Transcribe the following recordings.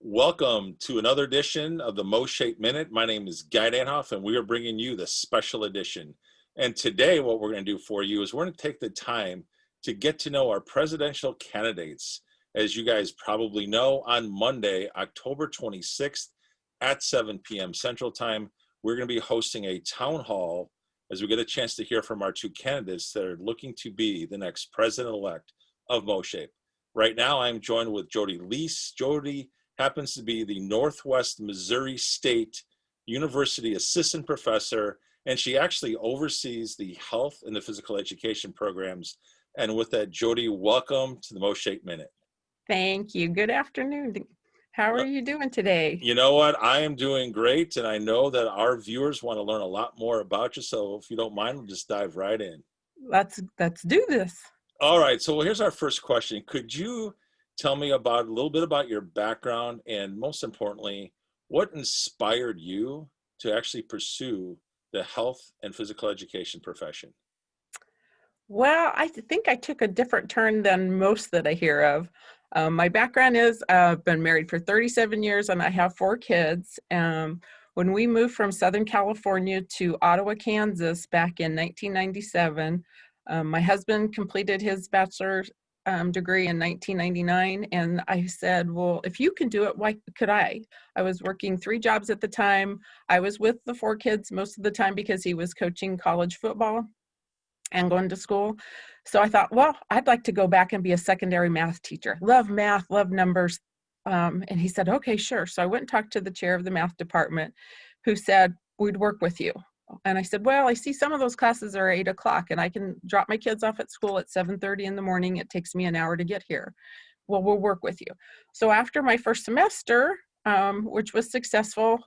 Welcome to another edition of the MOSHAPE Minute. My name is Guy Danhoff, and we are bringing you the special edition. And today, what we're going to do for you is we're going to take the time to get to know our presidential candidates. As you guys probably know, on Monday, October 26th at 7 p.m. Central Time, we're going to be hosting a town hall as we get a chance to hear from our two candidates that are looking to be the next president-elect of MOSHAPE. Right now, I'm joined with Jodie Leiss. Jodie happens to be the Northwest Missouri State University Assistant Professor, and she actually oversees the health and the physical education programs. And with that, Jodie, welcome to the MOSHAPE Minute. Thank you. Good afternoon. How are you doing today? You know what? I am doing great, and I know that our viewers want to learn a lot more about you, so if you don't mind, we'll just dive right in. Let's do this. All right, so here's our first question. Could you tell me about a little bit about your background, and most importantly, what inspired you to actually pursue the health and physical education profession? Well, I think I took a different turn than most that I hear of. My background is I've been married for 37 years and I have 4 kids. When we moved from Southern California to Ottawa, Kansas back in 1997, my husband completed his bachelor's degree in 1999, and I said, well, if you can do it, why could I? I was working 3 jobs at the time. I was with the 4 kids most of the time because he was coaching college football and going to school. So I thought, well, I'd like to go back and be a secondary math teacher. Love math, love numbers. And he said, okay, sure. So I went and talked to the chair of the math department, who said, we'd work with you. And I said, well, I see some of those classes are 8 o'clock and I can drop my kids off at school at 7:30 in the morning. It takes me an hour to get here. Well, we'll work with you. So after my first semester, which was successful,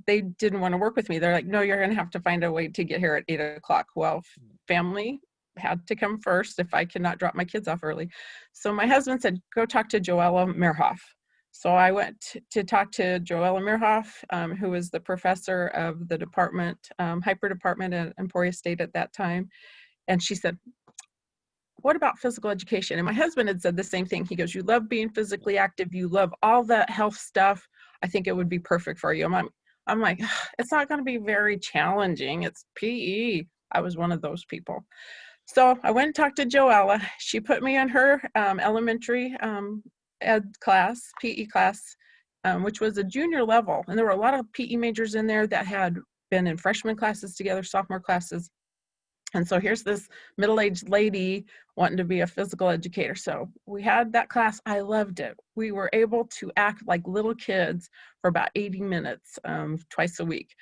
they didn't want to work with me. They're like, no, you're going to have to find a way to get here at 8 o'clock. Well, family had to come first if I could not drop my kids off early. So my husband said, go talk to Joella Mehrhoff. So I went to talk to Joella Mehrhoff, who was the professor of the department, hyper department at Emporia State at that time. And she said, what about physical education? And my husband had said the same thing. He goes, you love being physically active. You love all that health stuff. I think it would be perfect for you. I'm like, it's not going to be very challenging. It's PE. I was one of those people. So I went and talked to Joella. She put me in her elementary ed class, PE class, which was a junior level. And there were a lot of PE majors in there that had been in freshman classes together, sophomore classes. And so here's this middle-aged lady wanting to be a physical educator. So we had that class. I loved it. We were able to act like little kids for about 80 minutes twice a week.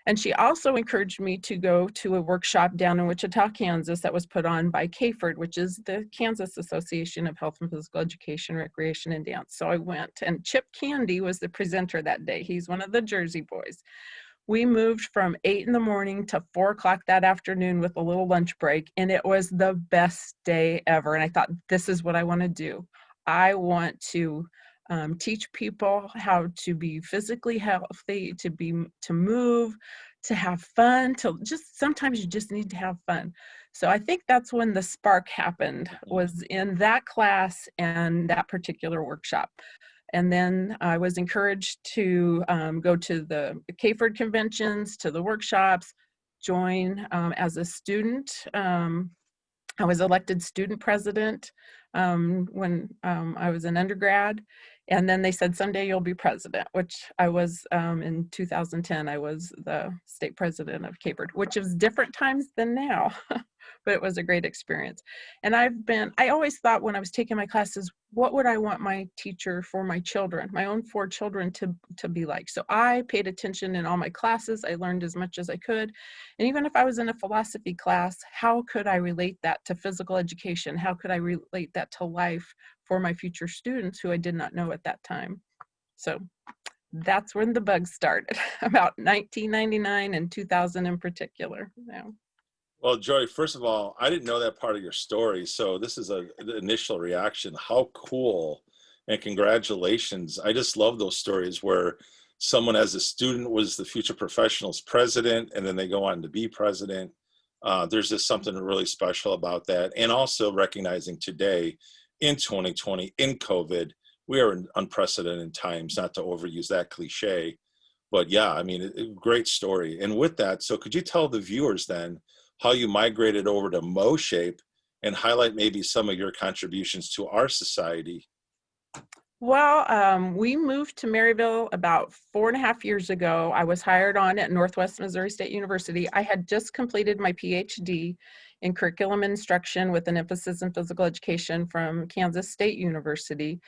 And she also encouraged me to go to a workshop down in Wichita, Kansas that was put on by CAFERD, which is the Kansas Association of Health and Physical Education, Recreation, and Dance. So I went, and Chip Candy was the presenter that day. He's one of the Jersey boys. We moved from 8 in the morning to 4 o'clock that afternoon with a little lunch break, and it was the best day ever. And I thought, this is what I want to do. I want to teach people how to be physically healthy, to move, to have fun, sometimes you just need to have fun. So I think that's when the spark happened, was in that class and that particular workshop. And then I was encouraged to go to the CAFERD conventions, to the workshops, join as a student. I was elected student president when I was an undergrad. And then they said, someday you'll be president, which I was in 2010. I was the state president of CAFERD, which is different times than now, but it was a great experience. And I always thought when I was taking my classes, what would I want my teacher for my children, my own 4 children to be like? So I paid attention in all my classes. I learned as much as I could. And even if I was in a philosophy class, how could I relate that to physical education? How could I relate that to life for my future students who I did not know at that time? So that's when the bug started, about 1999 and 2000 in particular. Yeah. Well, Joy, first of all, I didn't know that part of your story, so this is the initial reaction. How cool, and congratulations. I just love those stories where someone as a student was the future professional's president, and then they go on to be president. There's just something really special about that. And also recognizing today in 2020, in COVID, we are in unprecedented times, not to overuse that cliche, but yeah, I mean, great story. And with that, so could you tell the viewers then how you migrated over to MOSHAPE and highlight maybe some of your contributions to our society? Well, we moved to Maryville about 4.5 years ago. I was hired on at Northwest Missouri State University. I had just completed my PhD in curriculum instruction with an emphasis in physical education from Kansas State University.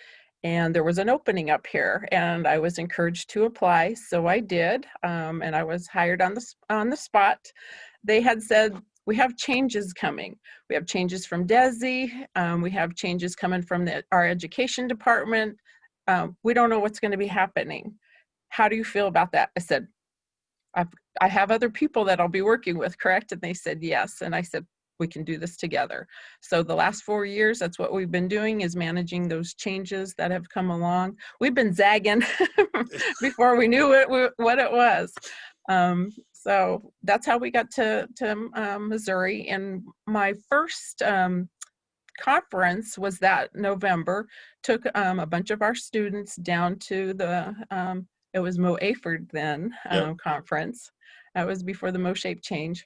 And there was an opening up here, and I was encouraged to apply, so I did. And I was hired on the spot. They had said, we have changes coming. We have changes from DESE. We have changes coming from our education department. We don't know what's going to be happening. How do you feel about that? I said, I have other people that I'll be working with, correct? And they said, yes. And I said, we can do this together. So the last 4 years, that's what we've been doing, is managing those changes that have come along. We've been zagging before we knew what it was. So that's how we got to Missouri. And my first conference was that November. Took a bunch of our students down to the, it was MOAFERD then, Yep. conference. That was before the MOSHAPE change.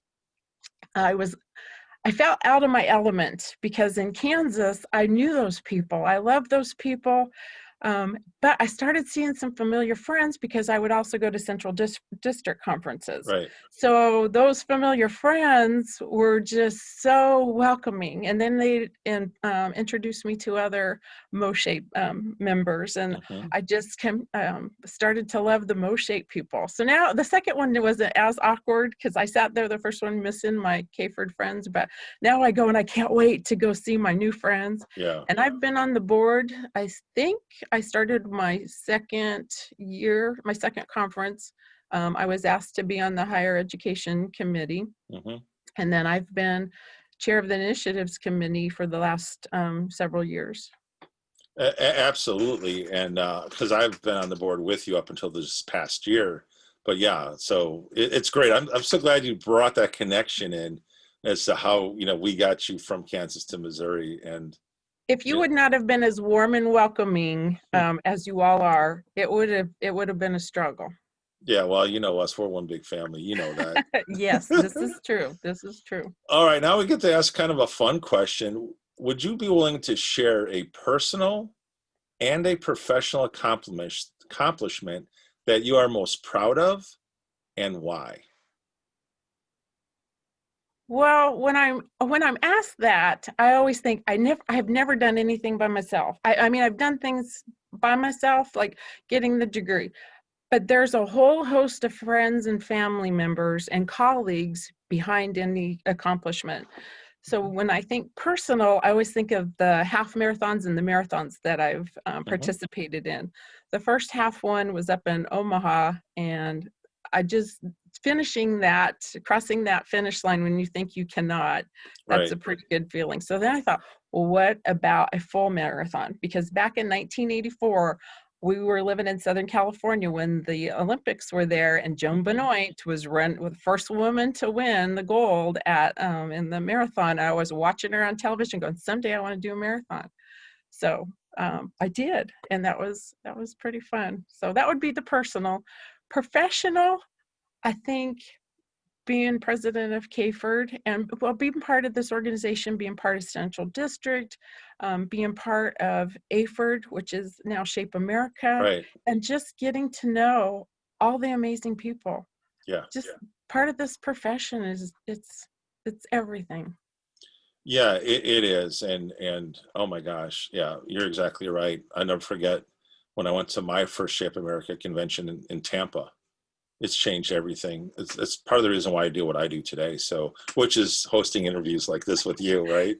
I felt out of my element because in Kansas, I knew those people. I loved those people. But I started seeing some familiar friends because I would also go to central district conferences. Right. So those familiar friends were just so welcoming. And then they introduced me to other MOSHAPE members. And Mm-hmm. I just started to love the MOSHAPE people. So now the second one wasn't as awkward because I sat there the first one missing my KFord friends. But now I go and I can't wait to go see my new friends. Yeah. And I've been on the board, I think I started my second conference. I was asked to be on the higher education committee. Mm-hmm. And then I've been chair of the initiatives committee for the last several years. Absolutely. And because I've been on the board with you up until this past year. But yeah, so it's great. I'm so glad you brought that connection in as to how, we got you from Kansas to Missouri. And if you would not have been as warm and welcoming as you all are, it would have been a struggle. Yeah, well, you know us, we're one big family. You know that. Yes, this is true. This is true. All right, now we get to ask kind of a fun question. Would you be willing to share a personal and a professional accomplishment that you are most proud of, and why? Well, when I'm asked that, I always think I have never done anything by myself. I mean, I've done things by myself, like getting the degree, but there's a whole host of friends and family members and colleagues behind any accomplishment. So when I think personal, I always think of the half marathons and the marathons that I've participated in. The first half one was up in Omaha, and I just finishing that, crossing that finish line when you think you cannot, that's a pretty good feeling. So then I thought, well, what about a full marathon? Because back in 1984, we were living in Southern California when the Olympics were there, and Joan Benoit was the first woman to win the gold at in the marathon. I was watching her on television going, someday I want to do a marathon. So I did, and that was pretty fun. So that would be the personal. Professional, I think being president of KFord and being part of this organization, being part of Central District, being part of AFORD, which is now Shape America, and just getting to know all the amazing people. Just part of this profession is it's everything. Yeah, it is. And oh my gosh, yeah, you're exactly right. I never forget when I went to my first Shape America convention in Tampa. It's changed everything. It's part of the reason why I do what I do today. So, which is hosting interviews like this with you, right?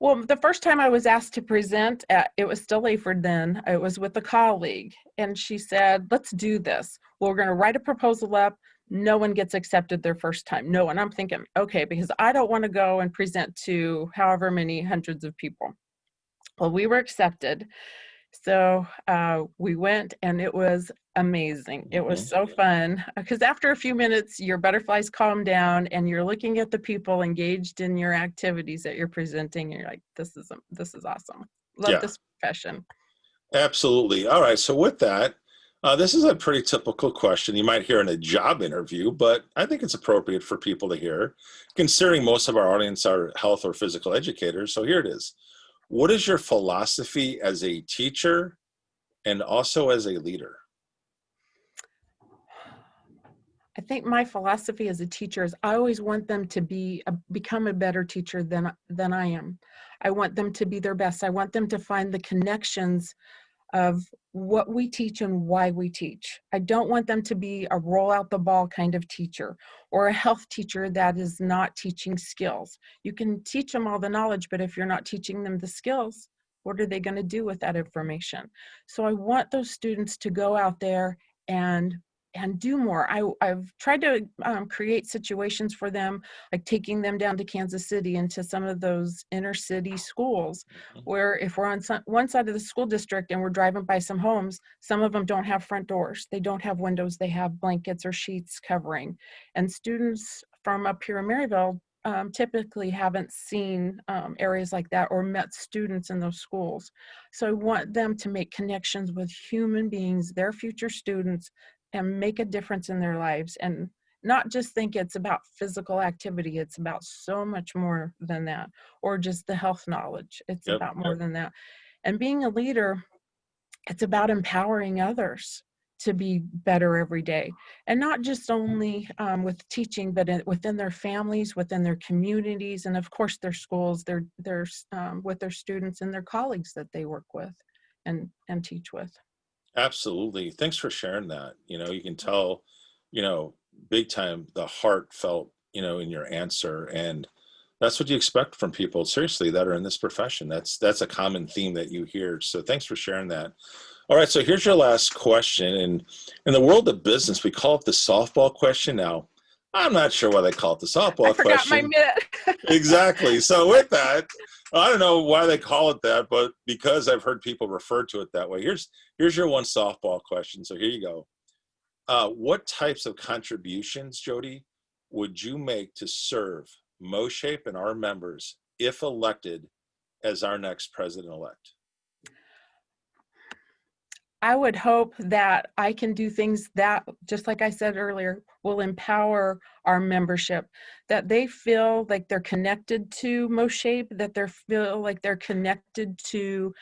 Well, the first time I was asked to present, it was still AFORD then. It was with a colleague, and she said, let's do this. Well, we're going to write a proposal up. No one gets accepted their first time. No one. I'm thinking, okay, because I don't want to go and present to however many hundreds of people. Well, we were accepted. So we went, and it was amazing. It was so fun because after a few minutes, your butterflies calm down and you're looking at the people engaged in your activities that you're presenting. And you're like, this is awesome. Love this profession. Absolutely. All right. So with that, this is a pretty typical question you might hear in a job interview, but I think it's appropriate for people to hear, considering most of our audience are health or physical educators. So here it is. What is your philosophy as a teacher and also as a leader? I think my philosophy as a teacher is I always want them to become a better teacher than I am. I want them to be their best. I want them to find the connections of what we teach and why we teach. I don't want them to be a roll out the ball kind of teacher or a health teacher that is not teaching skills. You can teach them all the knowledge, but if you're not teaching them the skills, what are they going to do with that information? So I want those students to go out there and do more. I've tried to create situations for them, like taking them down to Kansas City into some of those inner city schools, where if we're on one side of the school district and we're driving by some homes, some of them don't have front doors, they don't have windows, they have blankets or sheets covering. And students from up here in Maryville typically haven't seen areas like that or met students in those schools. So I want them to make connections with human beings, their future students, and make a difference in their lives, and not just think it's about physical activity. It's about so much more than that, or just the health knowledge. It's Yep. about more than that. And being a leader, it's about empowering others to be better every day, and not just only with teaching, but within their families, within their communities, and of course their schools, their with their students and their colleagues that they work with and teach with. Absolutely. Thanks for sharing that. You can tell, you know, big time the heart felt, in your answer. And that's what you expect from people, seriously, that are in this profession. That's a common theme that you hear. So thanks for sharing that. All right. So here's your last question. And in the world of business, we call it the softball question. Now, I'm not sure why they call it the I softball forgot my question. mitt. Exactly. So with that, I don't know why they call it that, but because I've heard people refer to it that way, here's your one softball question. So here you go. What types of contributions, Jodie, would you make to serve MOSHAPE and our members if elected as our next president-elect? I would hope that I can do things that, just like I said earlier, will empower our membership, that they feel like they're connected to MOSHAPE, that they feel like they're connected to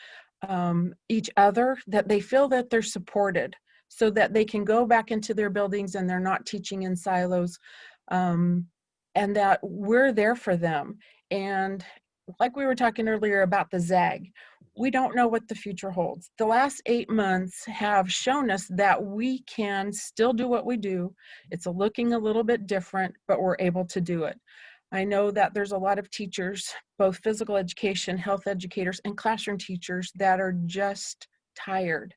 each other, that they feel that they're supported, so that they can go back into their buildings and they're not teaching in silos, and that we're there for them. And like we were talking earlier about the ZAG, we don't know what the future holds. The last 8 months have shown us that we can still do what we do. It's looking a little bit different, but we're able to do it. I know that there's a lot of teachers, both physical education, health educators, and classroom teachers, that are just tired.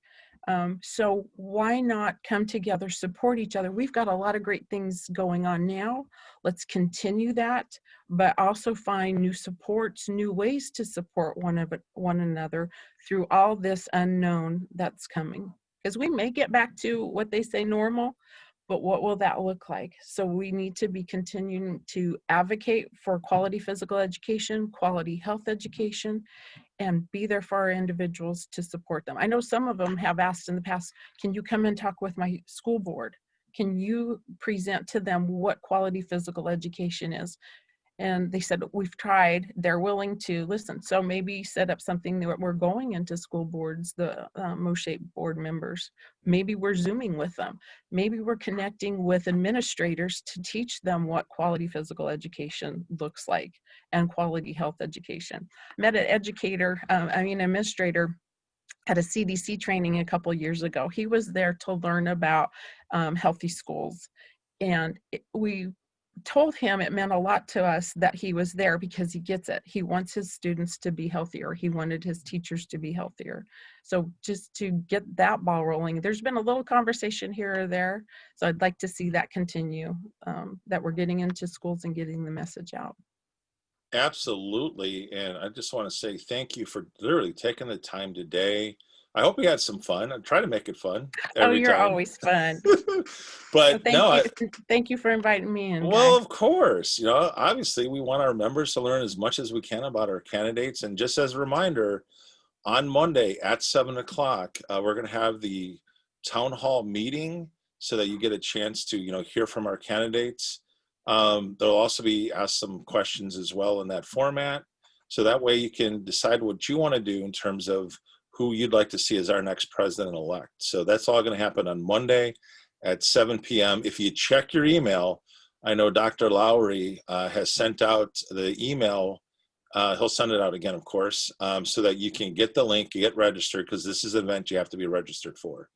So why not come together, support each other? We've got a lot of great things going on now. Let's continue that, but also find new supports, new ways to support one another through all this unknown that's coming. Because we may get back to what they say normal, but what will that look like? So we need to be continuing to advocate for quality physical education, quality health education, and be there for our individuals to support them. I know some of them have asked in the past, can you come and talk with my school board? Can you present to them what quality physical education is? And they said, we've tried, they're willing to listen. So maybe set up something that we're going into school boards, the MOSHAPE board members. Maybe we're Zooming with them. Maybe we're connecting with administrators to teach them what quality physical education looks like and quality health education. Met an administrator at a CDC training a couple years ago. He was there to learn about healthy schools. And we told him it meant a lot to us that he was there, because he gets it. He wants his students to be healthier. He wanted his teachers to be healthier. So just to get that ball rolling, there's been a little conversation here or there. So I'd like to see that continue, that we're getting into schools and getting the message out. Absolutely. And I just want to say thank you for literally taking the time today. I hope we had some fun. I try to make it fun Oh, every you're time. always fun. But no, Thank you for inviting me in, well, Guy. of course, obviously we want our members to learn as much as we can about our candidates. And just as a reminder, on Monday at 7 o'clock, we're going to have the town hall meeting so that you get a chance to, hear from our candidates. There'll also be asked some questions as well in that format. So that way you can decide what you want to do in terms of who you'd like to see as our next president-elect. So that's all going to happen on Monday at 7 p.m. If you check your email, I know Dr. Lowry has sent out the email. He'll send it out again, of course, so that you can get the link, get registered, because this is an event you have to be registered for.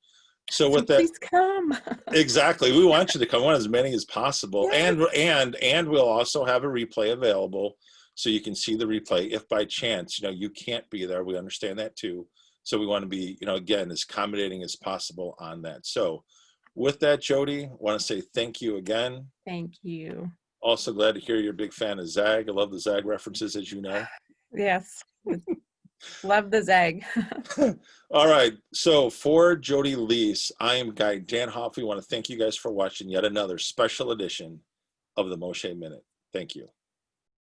So with that, please come. exactly, we want you to come on as many as possible, Yes. and we'll also have a replay available, so you can see the replay if by chance you can't be there. We understand that too. So we want to be again as accommodating as possible on that. So with that, Jodie, I want to say thank you again. Thank you. Also glad to hear you're a big fan of Zag. I love the Zag references, as you know. Yes. Love the Zag. All right. So for Jodie Leiss, I am Guy Danhoff. We want to thank you guys for watching yet another special edition of the MOSHAPE Minute. Thank you.